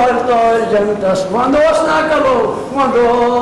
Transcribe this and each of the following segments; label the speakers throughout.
Speaker 1: Tol jantas mandos nakalo mando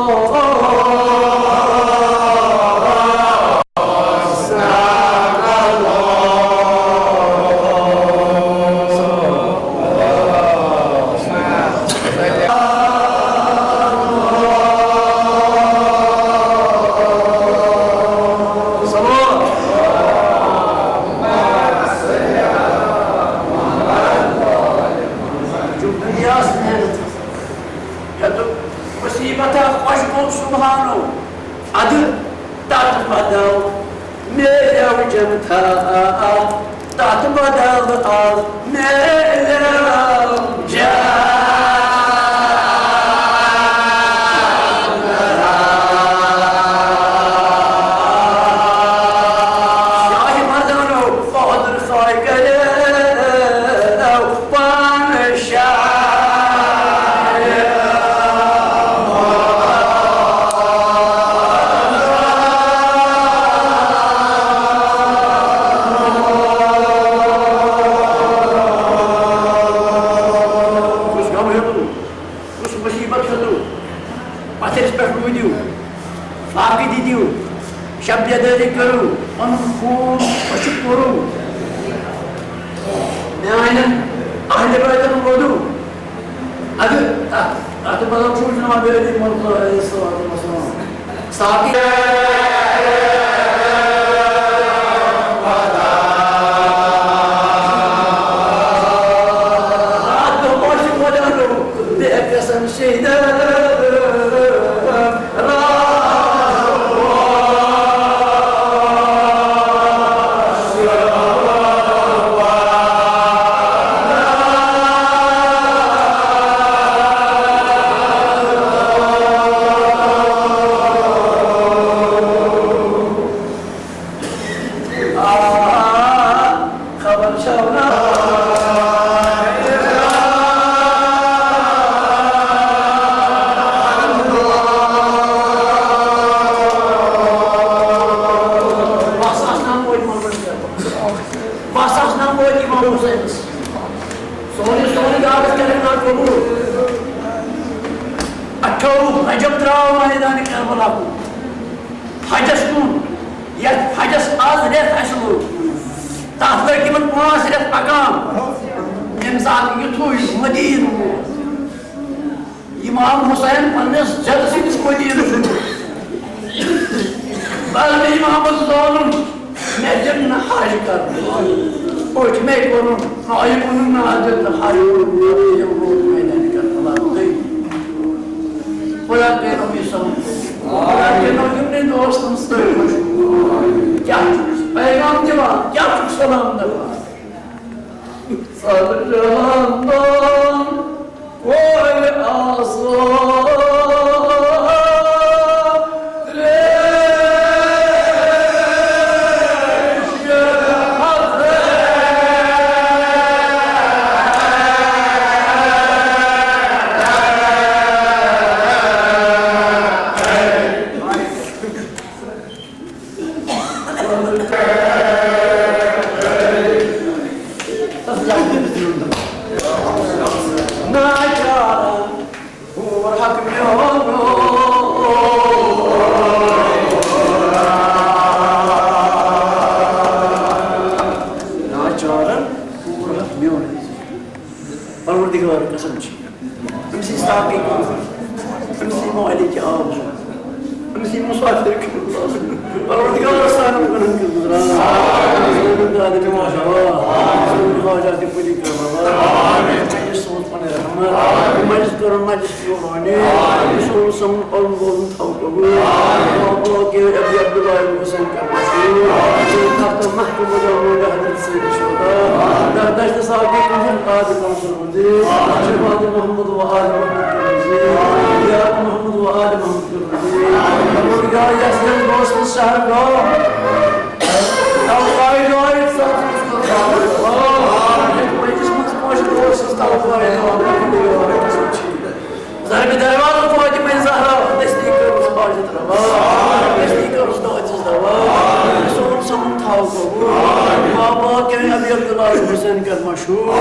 Speaker 1: بابا كان أبي عبد الله الحسين كان مشهور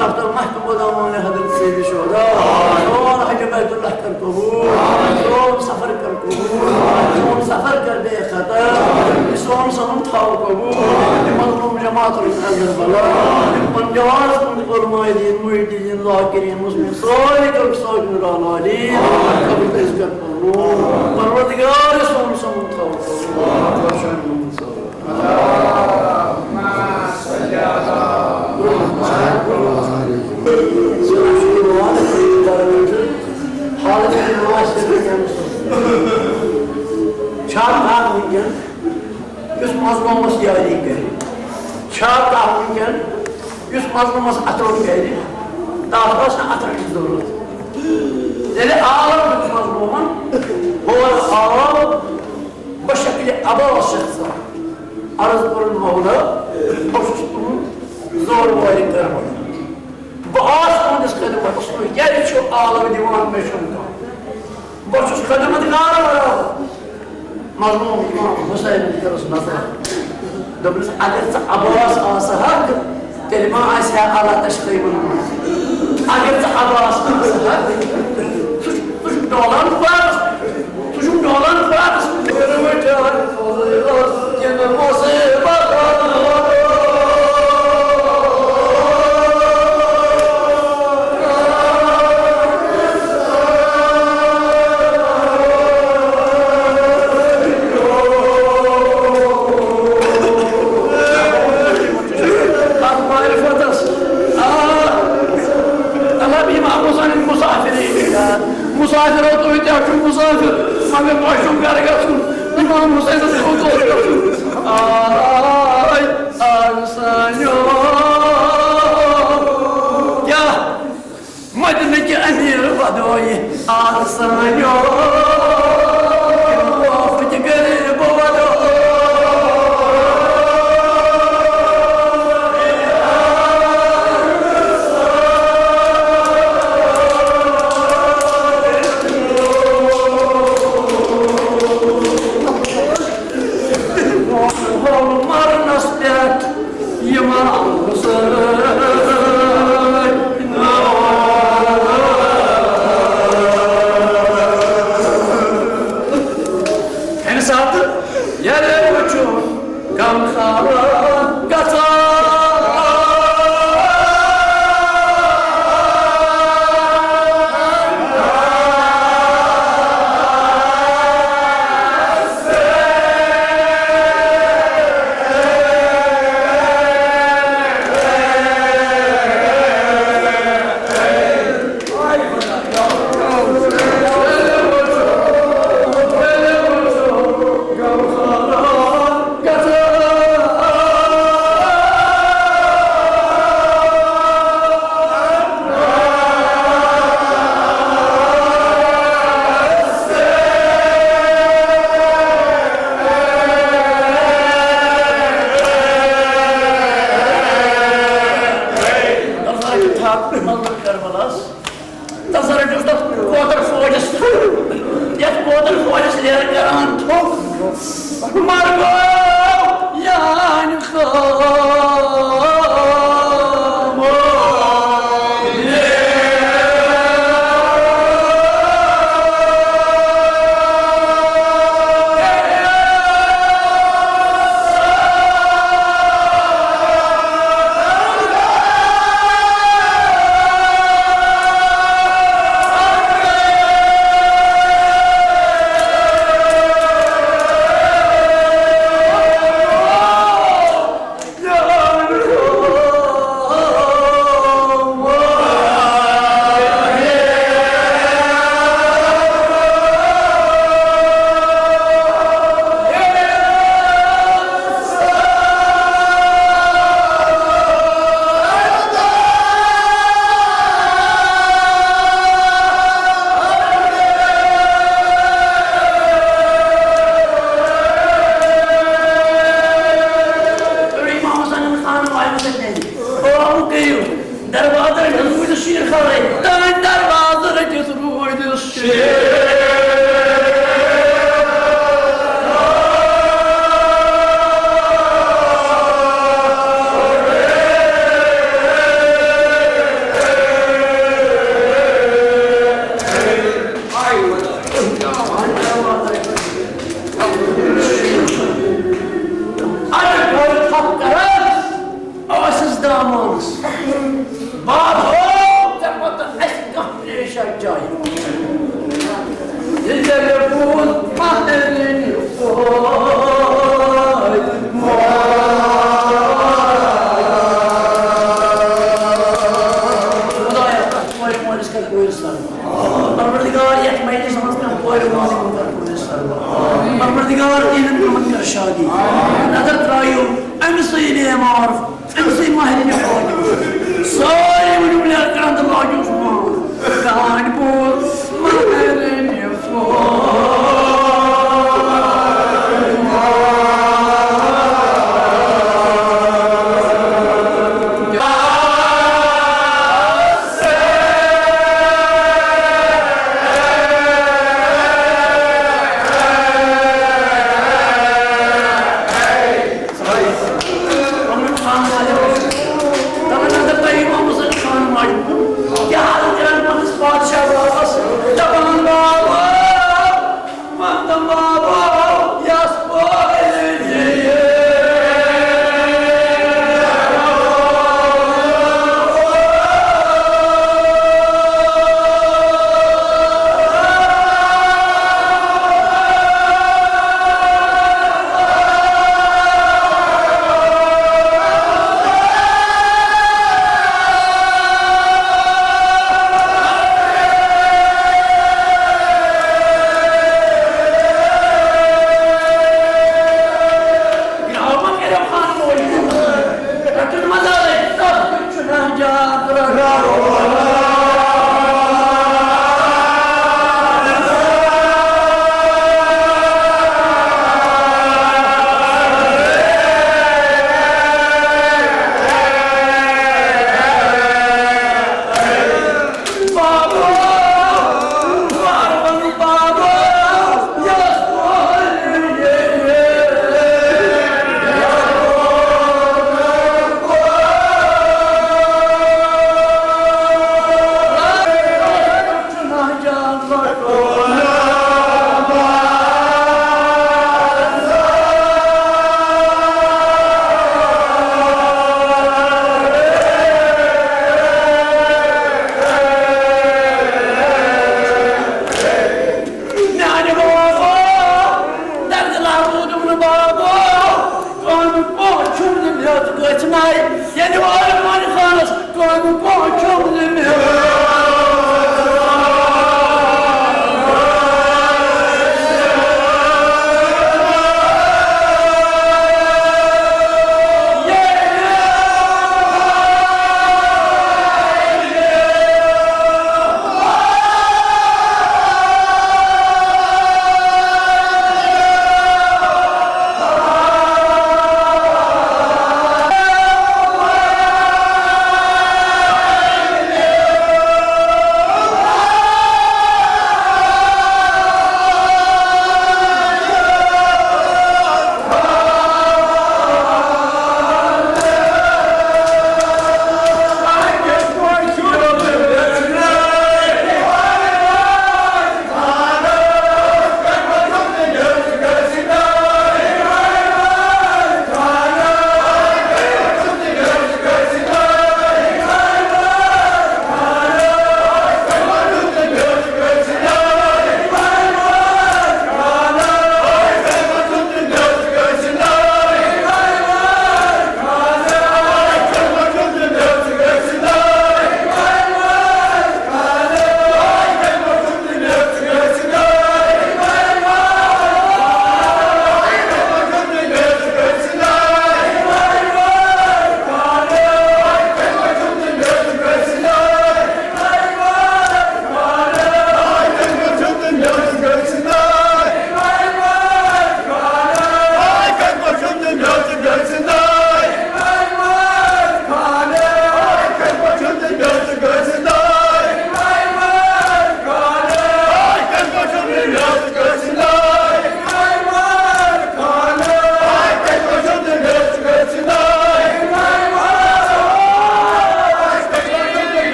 Speaker 1: تحت المحكم ودامان حضرت سيد الشهداء سوال حج بيت الله كان قبول سوال سفر كان قبول سوال سفر كان بي خطر سوال سنم تحاو قبول مظلوم جماعة الحزر بلا من جواز من قرماء دين محيدين ذاكرين مسلمين صالح وبصالح نرالالين قبل تزكت قبول پروردگار سوال سنم تحاو قبول Çağ tahminken, yüz mazluması yaydı geldi. Çağ tahminken, yüz mazluması atılıp geldi. Daha sonra atılmış durdu. Dedi ağlar yüz mazlumun, bu ağlar bu şekilde aba şıksa. Arız kurulmalı, hoşçakalın, zor varlıkları var. Bu ağaç kondis kadımı, uslu gel şu ağları divan meşhurda. Boşuz kadımı dikara var. Mazlum imam, Hüseyin'in karısı nasıl? Dobris agerse Abbas asahak, kelime ayşe ala teşkibun. Agerse Abbas asahak, suç dolan var, suçum dolan var. Görüme çağır, yine musibet musafir oturuyor yakın musafir. Sana başım kargasın. İmam Hüseyin'e oturuyorsun. Ay arsan yok. Ya Medine'deki emir vadoyi arsan yok. Vafıcı garip vadoyi.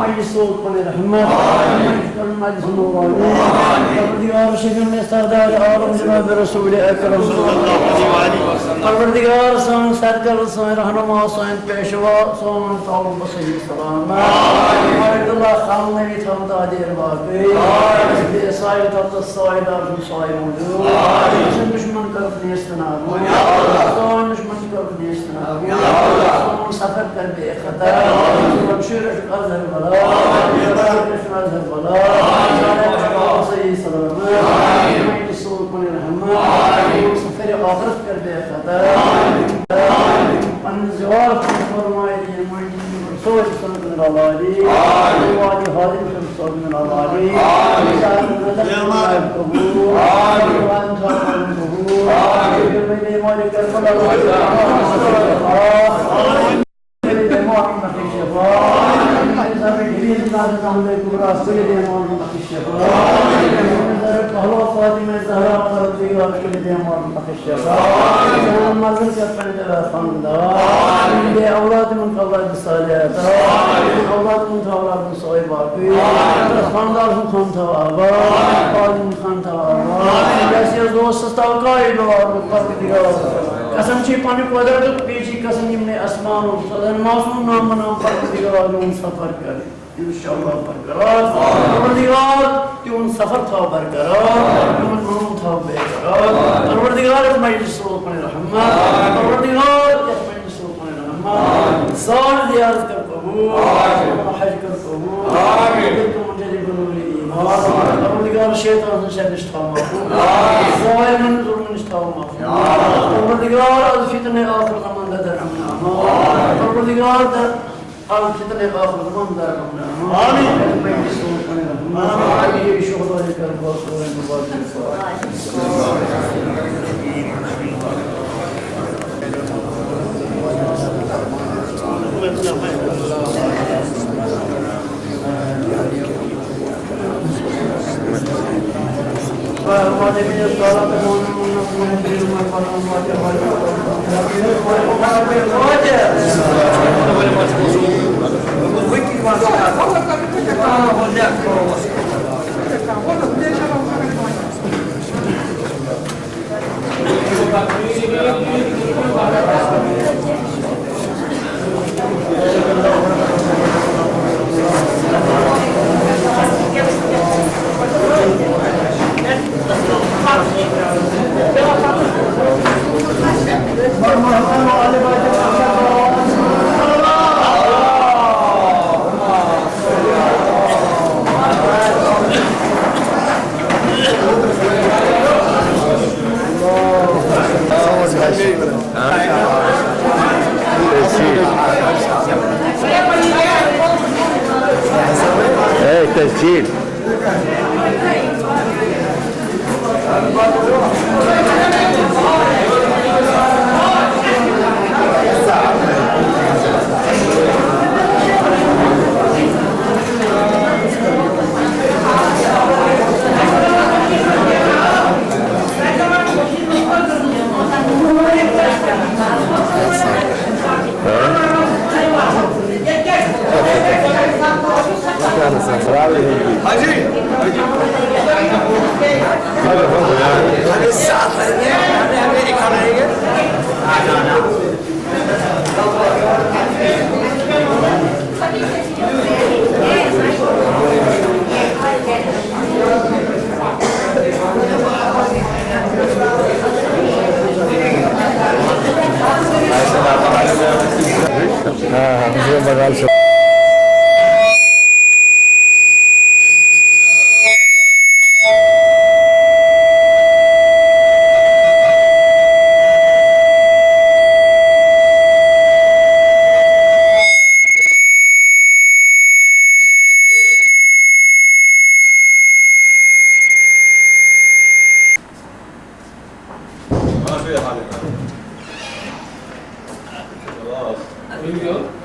Speaker 1: مجلس سلطان الرحمة مجلس النوراني پروردگار شکم استعداد عالم جناب رسول اکرم پروردگار سان سرکر سان رهنما سان پیشوا سان تعالیم بصحیح سلام الله خان نبی تمداد ارباقی به سایه تبت سایه دار سایه موجود سن دشمن طرف نیستن آبو سان دشمن طرف نیستن آبو سان سفر کر به خطر شمشیر ازهر بلا ازهر بلا صحیح سلام مجلس سلطان الرحمة سفر آخرت کر به خطر انزوار فرمایید صور سلطان العالي وعلي خادم سلطان العالي يا مالك قبول وانت قبول من مالك أولاد من أولاد الصالحات أولاد من أولاد الصالحات خاندار من خانتوابا قادم من خانتوابا جیسے دوست استوقائی دوار مقابل قسم چی پانی قدرت پیچی قسم یمن اسمان و صدر معصوم نام نام پروردگار اون سفر کرے انشاءاللہ برقرار پروردگار کہ اون سفر تھا برقرار اون نام تھا برقرار پروردگار مجلس سلطان الرحمة پروردگار مجلس سلطان الرحمة سال زیارت کر قبول حج کر قبول دلتم مجھے بنوری ایمان پروردگار شیطان سے شر نشتہ مافون ظاہر من ظلم نشتہ مافون پروردگار از فتنہ آخر زمان در امنا پروردگار در حال فتنہ آخر زمان در امنا آمین مجلس سلطان الرحمة آمین شهداء کربلا سورہ مبارک وعلى من الصلاة
Speaker 2: تسجيل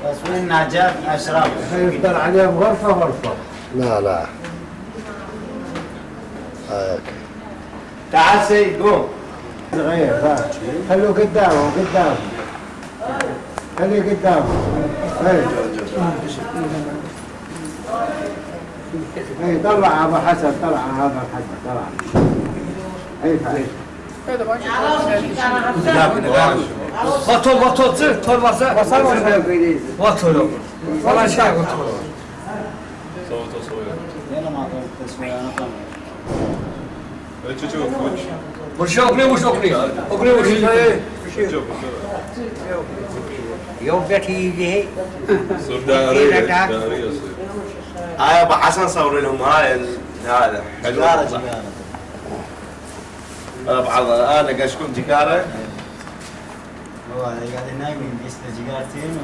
Speaker 3: تصوير نجاة أشراف
Speaker 4: يفطر عليهم غرفة غرفة.
Speaker 2: لا لا هيك
Speaker 3: تعال سيد قوم
Speaker 4: صغير خلوه قدامه خليه قدامه اي طلع ابو حسن، طلع هذا الحج، طلع. اي فعيش.
Speaker 5: Vatol zırh torbası.
Speaker 4: وصل انجليزي.
Speaker 5: Vatol. Falan şey vatol.
Speaker 3: يلا ما أعطوك تسوية أنا طلع.
Speaker 5: Bu şey okuyor, bu şey okuyor. Okuyor, bu şey.
Speaker 6: يوم بتيجي
Speaker 7: هاي ابو حسن صور لهم هاي هذا حلو
Speaker 3: جيجارة
Speaker 7: والله.
Speaker 3: جيجارة.
Speaker 7: بعض انا قاشكم جيجاره
Speaker 3: هو قاعد ينام يقيس جيجارتين